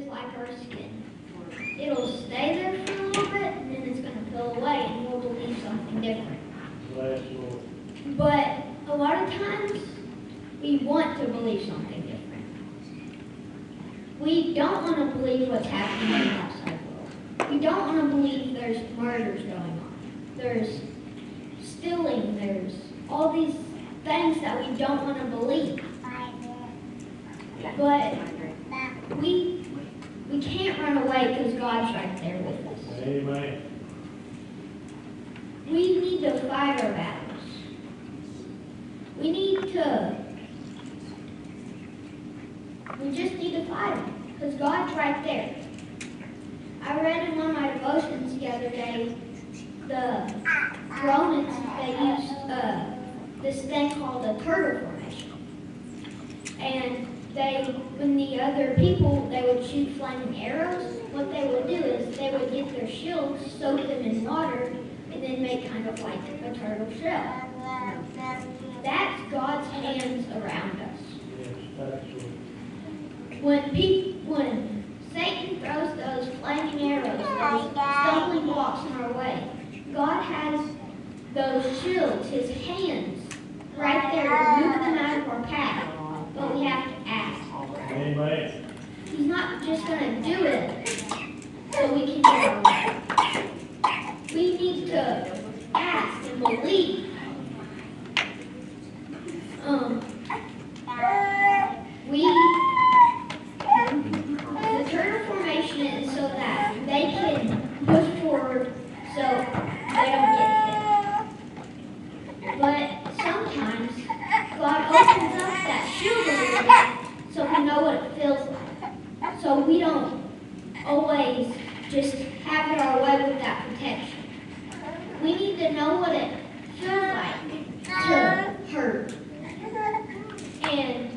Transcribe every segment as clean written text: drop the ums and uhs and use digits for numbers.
is like our skin. It'll stay there for a little bit, and then it's going to peel away, and we'll believe something different. But a lot of times, we want to believe something different. We don't want to believe what's happening in the outside world. We don't want to believe there's murders going on. There's stealing. There's all these things that we don't want to believe. But we can't run away because God's right there with us. Amen. We need to fight our battles. We just need to fight them because God's right there. I read in one of my devotions the other day, the Romans, they used this thing called a turtle formation. And when the other people, they would shoot flaming arrows, what they would do is they would get their shields, soak them in water, and then make kind of like a turtle shell. That's God's hands around us. When Satan throws those flaming arrows, those stumbling blocks in our way, God has those shields, his hands, right there to move them out of our path. But we have to ask. Amen. He's not just going to do it so we can get our way. We need to ask and believe. The turtle formation is so that they can push forward so they don't get hit. But sometimes God opens up that shield a little bit so we know what it feels like. So we don't always just have it our way with that protection. We need to know what it feels like to hurt. And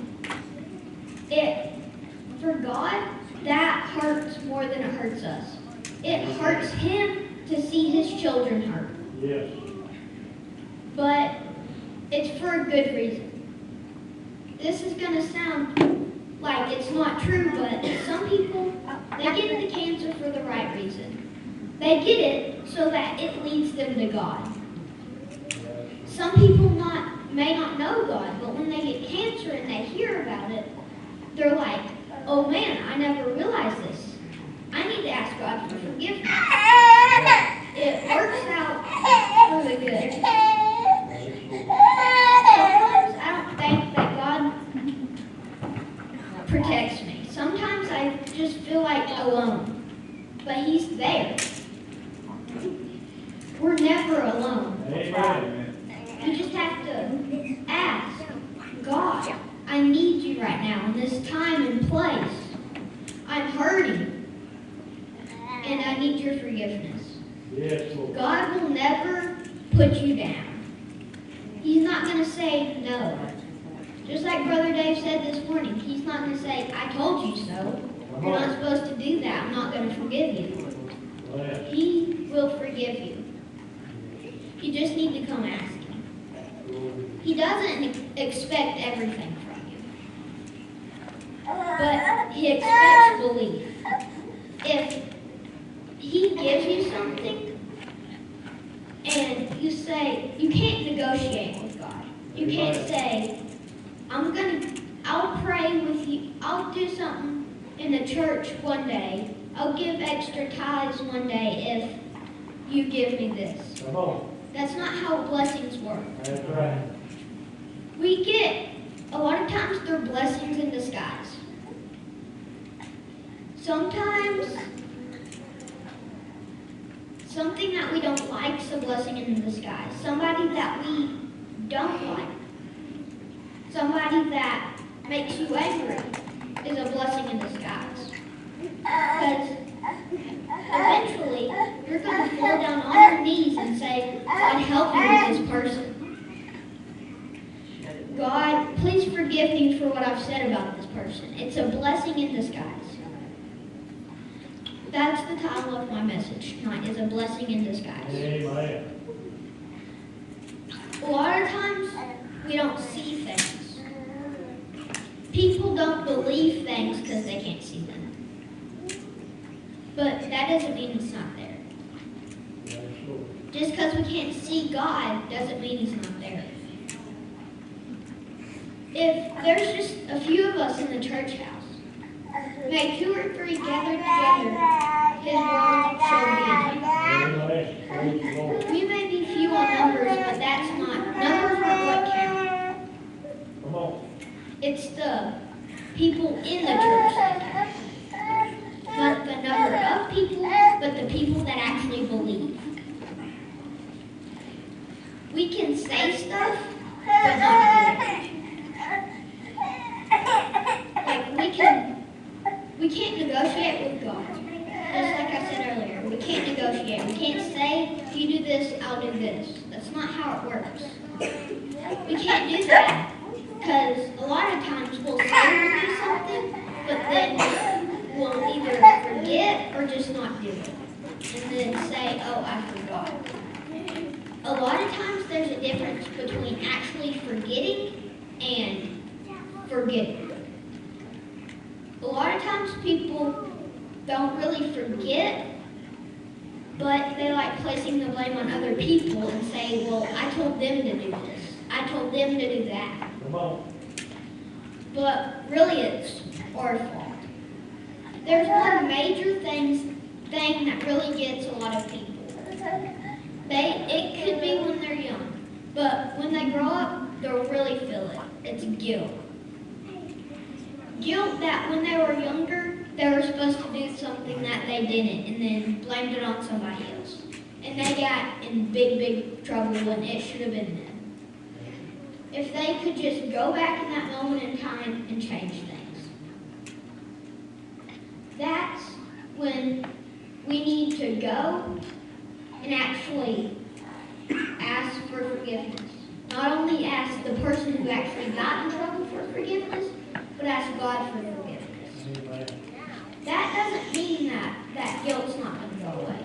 for God, that hurts more than it hurts us. It hurts him to see his children hurt. Yes. But it's for a good reason. This is going to sound like it's not true, but some people, they get into cancer for the right reason. They get it so that it leads them to God. Some people may not know God, but when they get cancer and they hear about it, they're like, oh man, I never realized this. I need to ask God for forgiveness. It works out for the good. Sometimes I don't think that God protects me. Sometimes I just feel like alone. But he's there. We're never alone. Amen. You just have to ask God, I need you right now in this time and place. I'm hurting, and I need your forgiveness. Yes, Lord. God will never put you down. He's not going to say no. Just like Brother Dave said this morning, he's not going to say, I told you so. You're not supposed to do that. I'm not going to forgive you. He will forgive you. You just need to come ask him. He doesn't expect everything from you. But he expects belief. If he gives you something and you say, you can't negotiate with God. You can't say, I'll pray with you. I'll do something in the church one day. I'll give extra tithes one day if you give me this. Come on. That's not how blessings work. That's right. We get, a lot of times they're blessings in disguise. Sometimes, something that we don't like is a blessing in disguise. Somebody that we don't like, somebody that makes you angry is a blessing in disguise. Because eventually, you're going to fall down on your knees and say, God, help me with this person. God, please forgive me for what I've said about this person. It's a blessing in disguise. That's the title of my message tonight, is a blessing in disguise. Amen. A lot of times, we don't see things. People don't believe things because they can't see them. but that doesn't mean it's not there. Yes, Lord. Just because we can't see God doesn't mean He's not there. If there's just a few of us in the church house, may 2 or 3 gather together, His word shall be in heaven. Amen. Praise the Lord. We may be few on numbers, but that's not, numbers aren't what count. Come on. It's the people in the church that count. Not the number of people, but the people that actually believe. We can say stuff, but not do it. Like we can't negotiate with God. Just like I said earlier, we can't negotiate. We can't say, if you do this, I'll do this. That's not how it works. We can't do that because a lot of times we'll say we'll do something, but then we'll either forget or just not do it. And then say, oh, I forgot. A lot of times there's a difference between actually forgetting and forgetting. A lot of times people don't really forget, but they like placing the blame on other people and say, well, I told them to do this. I told them to do that. Come on. But really it's our fault. There's one major thing that really gets a lot of people. It could be when they're young, but when they grow up, they'll really feel it. It's guilt. Guilt that when they were younger, they were supposed to do something that they didn't and then blamed it on somebody else. And they got in big, big trouble when it should have been them. If they could just go back in that moment in time and change things. That's when we need to go and actually ask for forgiveness. Not only ask the person who actually got in trouble for forgiveness, but ask God for forgiveness. Amen. That doesn't mean that guilt's not going to go away.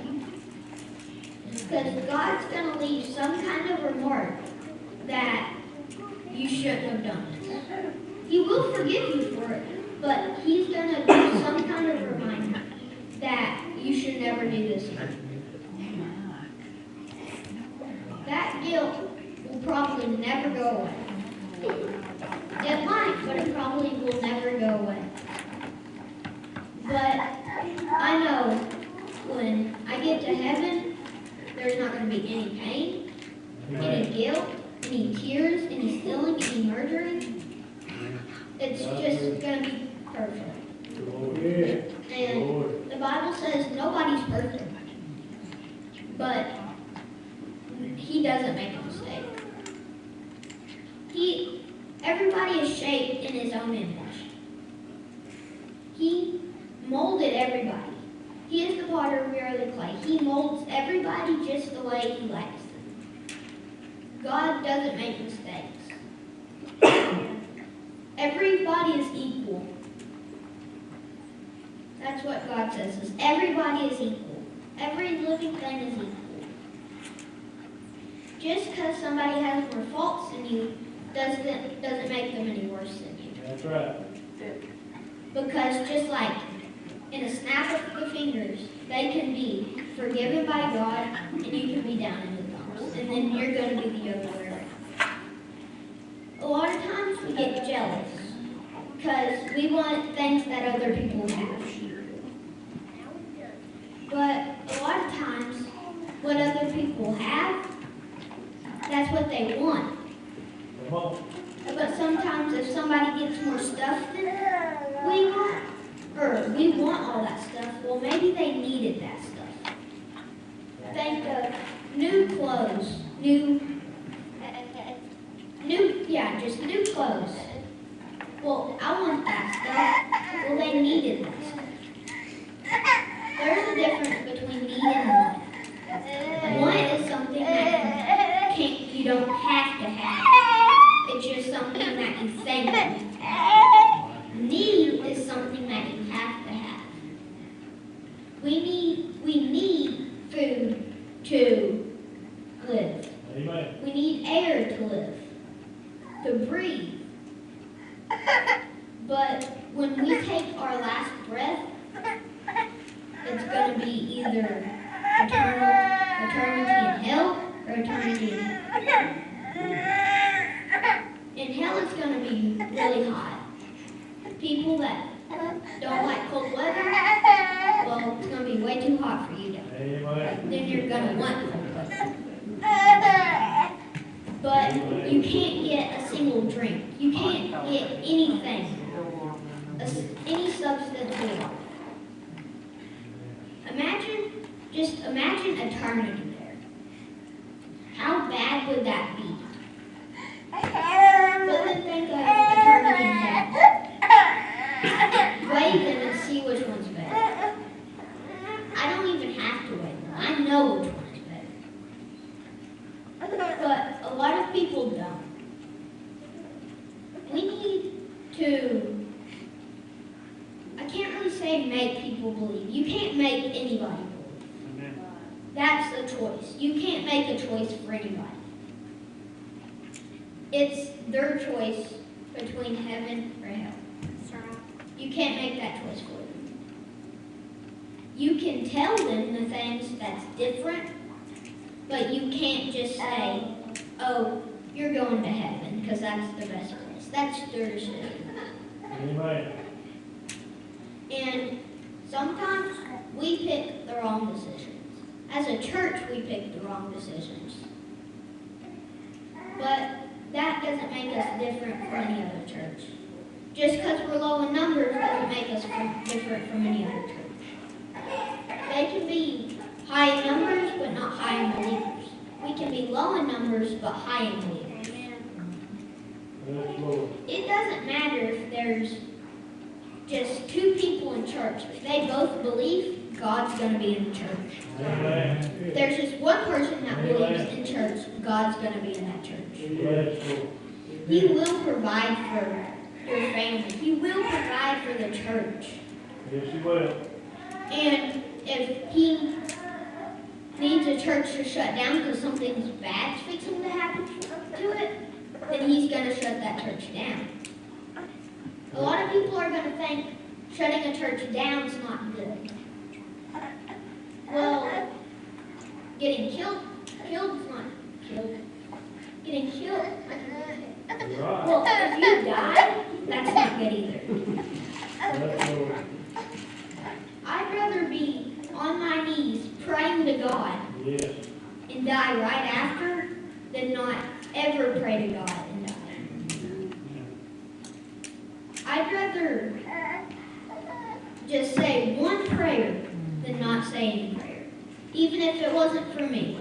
Because God's going to leave some kind of remark that you shouldn't have done it. He will forgive you for it, but He's going to do some kind of reminder that you should never do this again. That guilt will probably never go away. It might, but it probably will never go away. But I know when I get to heaven, there's not going to be any pain, any guilt, any tears, any stealing, any murdering. It's just going to be perfect. Yeah. And the Bible says nobody's perfect. But He doesn't make a mistake. Everybody is shaped in His own image. He molded everybody. He is the potter, we are the clay. He molds everybody just the way He likes them. God doesn't make mistakes. Everybody is equal. That's what God says, is everybody is equal. Every living thing is equal. Just because somebody has more faults than you doesn't make them any worse than you. That's right. Because just like in a snap of the fingers, they can be forgiven by God and you can be down in the dumps. And then you're going to be the other way around. A lot of times we get jealous because we want things that other people have. But a lot of times, what other people have, that's what they want. Come on. But sometimes if somebody gets more stuff than we want, or we want all that stuff, well, maybe they needed that stuff. Think of new clothes, just new clothes. Well, I want that stuff. Well, they needed that stuff. There's a difference between need and want. Want is something that you don't have to have. It's just something that you think you have. Need is something that you have to have. We need food to live. Amen. We need air to live, to breathe. But when we take our last breath, it's going to either eternity in hell or eternity in heaven. In hell, it's going to be really hot. People that don't like cold weather, well, it's going to be way too hot for you down there. Amen. Then you're going to want cold weather. But you can't get a single drink. You can't get anything, any substance at all. Imagine eternity there. How bad would that be? But then think of eternity in heaven. Weigh them and see which one's better. I don't even have to weigh them. I know which one is better. But a lot of people don't. We need to, I can't really say make people believe. You can't make anybody believe. That's the choice. You can't make a choice for anybody. It's their choice between heaven or hell. You can't make that choice for them. You can tell them the things that's different, but you can't just say, oh, you're going to heaven because that's the best place. That's their decision. Amen. And sometimes we pick the wrong decisions. As a church, we pick the wrong decisions. But that doesn't make us different from any other church. Just because we're low in numbers doesn't make us different from any other church. They can be high in numbers, but not high in believers. We can be low in numbers, but high in believers. Yes, Lord. It doesn't matter if there's just two people in church. If they both believe, God's going to be in the church. Amen. If there's just one person that believes in church, God's going to be in that church. Yes, Lord. He will provide for your family. He will provide for the church. Yes, He will. And if He needs a church to shut down because something's bad's fixing to happen to it, then He's going to shut that church down. A lot of people are going to think shutting a church down is not good. Well, getting killed is not killed. Getting killed. You're right. Well, if you die, that's not good either. Yes, Lord. I'd rather be on my knees praying to God Yes. and die right after than not ever pray to God and die. I'd rather just say one prayer than not say any prayer, even if it wasn't for me.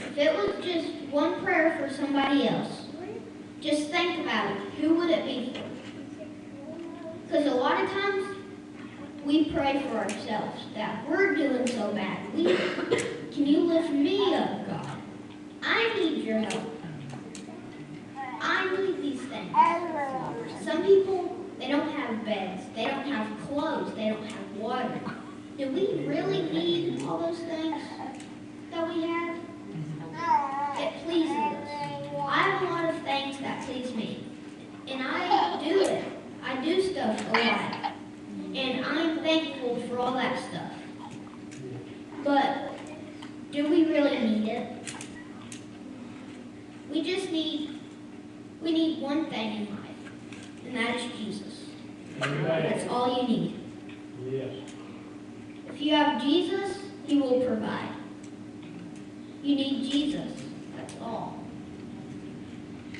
If it was just one prayer for somebody else, just think about it. Who would it be for? Because a lot of times we pray for ourselves that we're doing so bad. Can you lift me up, God? I need your help. I need these things. Some people, they don't have beds. They don't have clothes. They don't have water. Do we really need all those things that we have? It pleases us. I have a lot of things that please me. And I do it. I do stuff a lot. And I'm thankful for all that stuff. But do we really need it? We need one thing in life, and that is Jesus. Amen. That's all you need. Yes. If you have Jesus, He will provide. You need Jesus. That's all.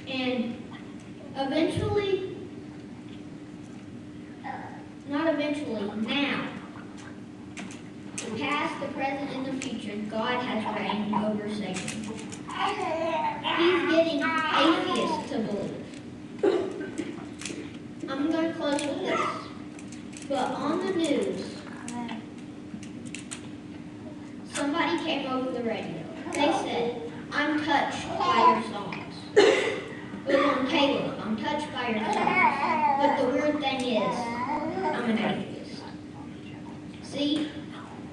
And eventually, not eventually, now, the past, the present, and the future, God has reigned over Satan. He's getting atheists to believe. I'm going to close with this. But on the news, somebody came over the radio. They said, I'm touched by your songs. It was on Caleb, I'm touched by your songs. But the weird thing is, I'm an atheist. See,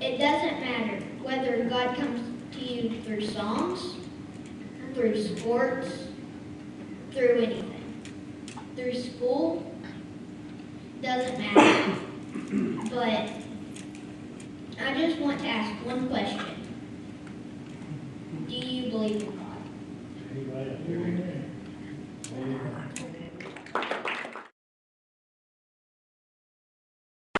it doesn't matter whether God comes to you through songs, through sports, through anything. Through school, doesn't matter. But I just want to ask one question. Do you believe in God? Amen.